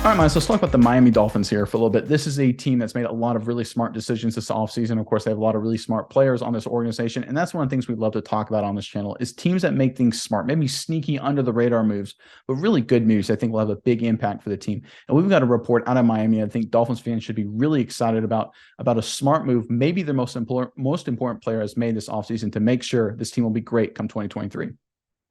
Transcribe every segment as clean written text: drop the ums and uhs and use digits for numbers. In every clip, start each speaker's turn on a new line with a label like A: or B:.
A: All right, Miles, let's talk about the Miami Dolphins here for a little bit. This is a team that's made a lot of really smart decisions this offseason. Of course, they have a lot of really smart players on this organization. And that's one of the things we love to talk about on this channel is teams that make things smart, maybe sneaky under the radar moves, but really good moves I think will have a big impact for the team. And we've got a report out of Miami I think Dolphins fans should be really excited about a smart move. Maybe their most important player has made this offseason to make sure this team will be great come 2023.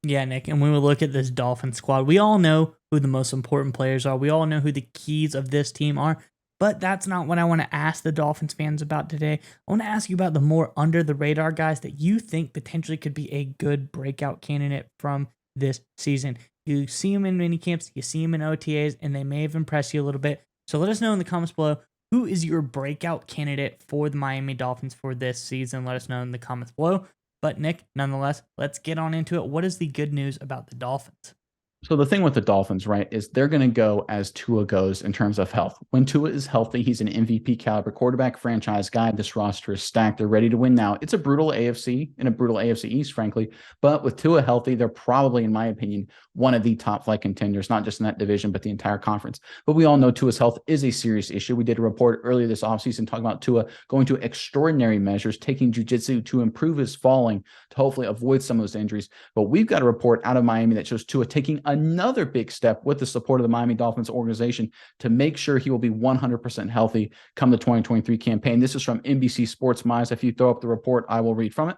B: Yeah, Nick. And when we look at this Dolphin squad, we all know who the most important players are. We all know who the keys of this team are. But that's not what I want to ask the Dolphins fans about today. I want to ask you about the more under the radar guys that you think potentially could be a good breakout candidate from this season. You see them in mini camps, you see them in OTAs, and they may have impressed you a little bit. So let us know in the comments below, who is your breakout candidate for the Miami Dolphins for this season? Let us know in the comments below. But Nick, nonetheless, let's get on into it. What is the good news about the Dolphins?
A: So the thing with the Dolphins, right, is they're going to go as Tua goes in terms of health. When Tua is healthy, he's an MVP caliber quarterback, franchise guy. This roster is stacked. They're ready to win now. It's a brutal AFC and a brutal AFC East, frankly. But with Tua healthy, they're probably, in my opinion, one of the top flight contenders, not just in that division, but the entire conference. But we all know Tua's health is a serious issue. We did a report earlier this offseason talking about Tua going to extraordinary measures, taking jiu-jitsu to improve his falling to hopefully avoid some of those injuries. But we've got a report out of Miami that shows Tua taking another big step with the support of the Miami Dolphins organization to make sure he will be 100% healthy come the 2023 campaign. This is from NBC Sports Miles. If you throw up the report, I will read from it.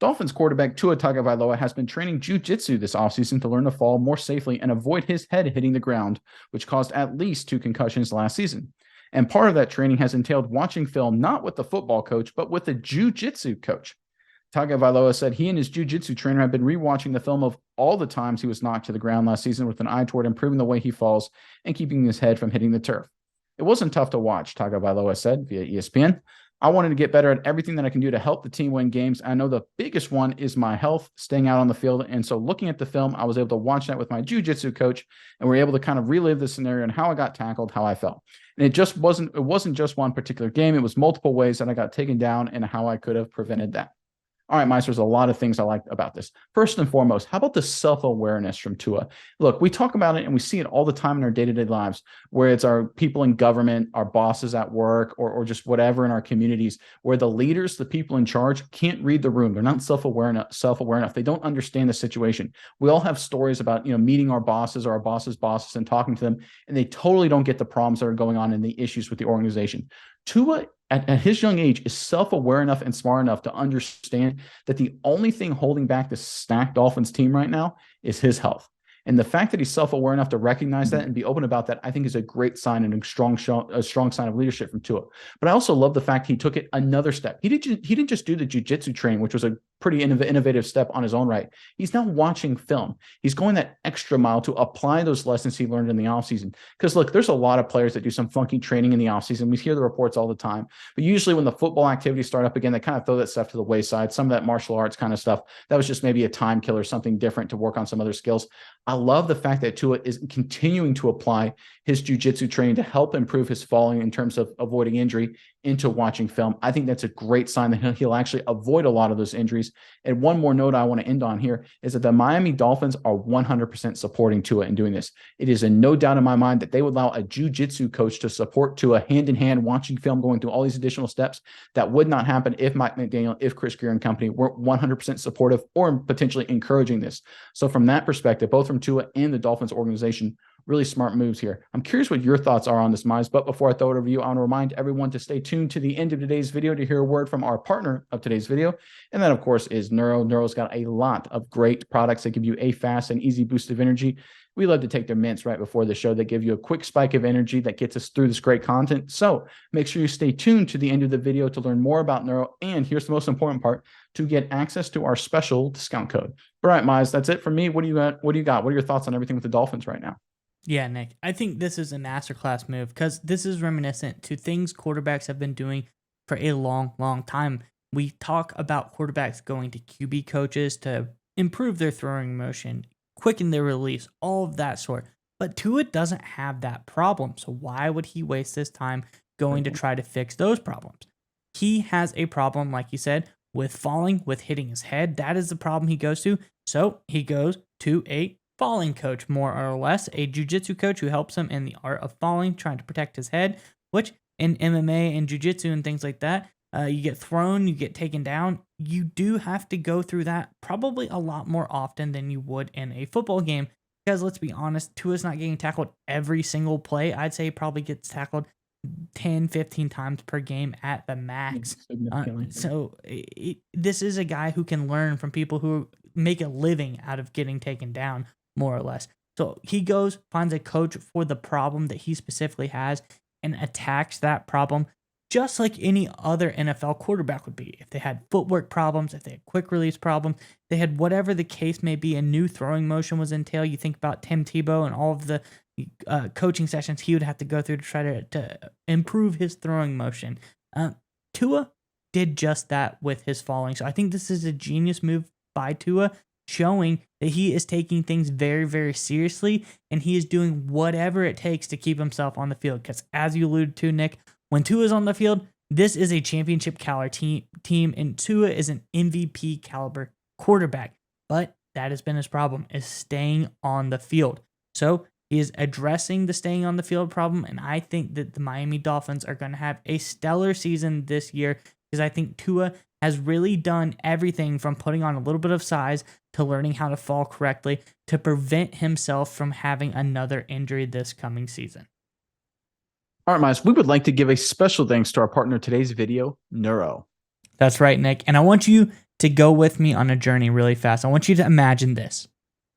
A: Dolphins quarterback Tua Tagovailoa has been training jiu-jitsu this offseason to learn to fall more safely and avoid his head hitting the ground, which caused at least 2 concussions last season. And part of that training has entailed watching film not with the football coach, but with the jiu-jitsu coach. Tagovailoa said he and his jiu-jitsu trainer have been rewatching the film of all the times he was knocked to the ground last season with an eye toward improving the way he falls and keeping his head from hitting the turf. It wasn't tough to watch, Tagovailoa said via ESPN. I wanted to get better at everything that I can do to help the team win games. I know the biggest one is my health, staying out on the field. And so looking at the film, I was able to watch that with my jiu-jitsu coach, and we're able to kind of relive the scenario and how I got tackled, how I felt. And it wasn't just one particular game. It was multiple ways that I got taken down and how I could have prevented that. All right, Meister, there's a lot of things I like about this. First and foremost, how about the self-awareness from Tua? Look, we talk about it and we see it all the time in our day-to-day lives, where it's our people in government, our bosses at work, or just whatever in our communities, where the leaders, the people in charge, can't read the room. They're not self-aware enough. They don't understand the situation. We all have stories about, meeting our bosses or our bosses' bosses and talking to them, and they totally don't get the problems that are going on and the issues with the organization. Tua, at his young age, is self-aware enough and smart enough to understand that the only thing holding back this stacked Dolphins team right now is his health. And the fact that he's self-aware enough to recognize that and be open about that, I think, is a great sign and a strong sign of leadership from Tua. But I also love the fact he took it another step. He didn't just do the jiu-jitsu training, which was a pretty innovative step on his own right. He's now watching film. He's going that extra mile to apply those lessons he learned in the offseason. Because look, there's a lot of players that do some funky training in the offseason. We hear the reports all the time. But usually when the football activities start up again, they kind of throw that stuff to the wayside. Some of that martial arts kind of stuff, that was just maybe a time killer, something different to work on some other skills. I love the fact that Tua is continuing to apply his jiu-jitsu training to help improve his falling in terms of avoiding injury into watching film. I think that's a great sign that he'll actually avoid a lot of those injuries. And one more note I want to end on here is that the Miami Dolphins are 100% supporting Tua in doing this. It is no doubt in my mind that they would allow a jiu-jitsu coach to support Tua hand in hand, watching film, going through all these additional steps. That would not happen if Mike McDaniel, if Chris Greer and company weren't 100% supportive or potentially encouraging this. So from that perspective, both from Tua and the Dolphins organization, really smart moves here. I'm curious what your thoughts are on this, Miles, but before I throw it over to you, I want to remind everyone to stay tuned to the end of today's video to hear a word from our partner of today's video. And that, of course, is Neuro. Neuro's got a lot of great products that give you a fast and easy boost of energy. We love to take their mints right before the show that give you a quick spike of energy that gets us through this great content. So make sure you stay tuned to the end of the video to learn more about Neuro. And here's the most important part, to get access to our special discount code. All right, Miles, that's it for me. What do you got? What are your thoughts on everything with the Dolphins right now?
B: Yeah, Nick, I think this is a masterclass move because this is reminiscent to things quarterbacks have been doing for a long, long time. We talk about quarterbacks going to QB coaches to improve their throwing motion, quicken their release, all of that sort. But Tua doesn't have that problem. So why would he waste his time going to try to fix those problems? He has a problem, like you said, with falling, with hitting his head. That is the problem he goes to. So he goes to a falling coach, more or less, a jiu-jitsu coach who helps him in the art of falling, trying to protect his head, which in MMA and jiu-jitsu and things like that, you get thrown, you get taken down. You do have to go through that probably a lot more often than you would in a football game. Because let's be honest, Tua's not getting tackled every single play. I'd say he probably gets tackled 10, 15 times per game at the max. This is a guy who can learn from people who make a living out of getting taken down, more or less. So he goes, finds a coach for the problem that he specifically has, and attacks that problem just like any other NFL quarterback would be. If they had footwork problems, if they had quick release problems, they had whatever the case may be, a new throwing motion was entailed. You think about Tim Tebow and all of the coaching sessions he would have to go through to try to improve his throwing motion. Tua did just that with his falling. So I think this is a genius move by Tua, showing that he is taking things very, very seriously, and he is doing whatever it takes to keep himself on the field. Because as you alluded to, Nick, when Tua is on the field, this is a championship caliber team, and Tua is an MVP caliber quarterback. But that has been his problem, is staying on the field. So he is addressing the staying on the field problem, and I think that the Miami Dolphins are going to have a stellar season this year, because I think Tua has really done everything from putting on a little bit of size to learning how to fall correctly to prevent himself from having another injury this coming season.
A: All right, Miles, we would like to give a special thanks to our partner in today's video, Neuro.
B: That's right, Nick. And I want you to go with me on a journey really fast. I want you to imagine this.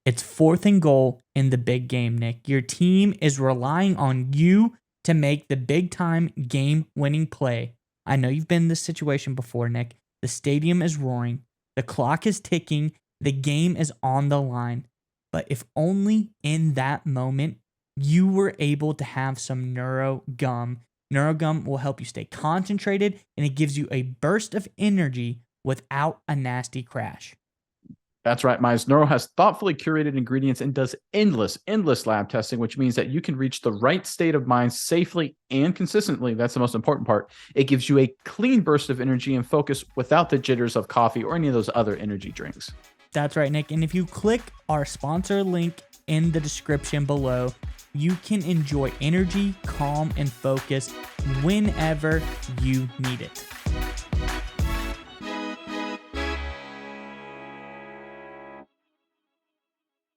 B: It's 4th and goal in the big game, Nick. Your team is relying on you to make the big-time game-winning play. I know you've been in this situation before, Nick. The stadium is roaring. The clock is ticking. The game is on the line. But if only in that moment you were able to have some Neuro Gum. Neuro Gum will help you stay concentrated, and it gives you a burst of energy without a nasty crash.
A: That's right, Miles. Neuro has thoughtfully curated ingredients and does endless lab testing, which means that you can reach the right state of mind safely and consistently. That's the most important part. It gives you a clean burst of energy and focus without the jitters of coffee or any of those other energy drinks.
B: That's right, Nick. And if you click our sponsor link in the description below, you can enjoy energy, calm, and focus whenever you need it.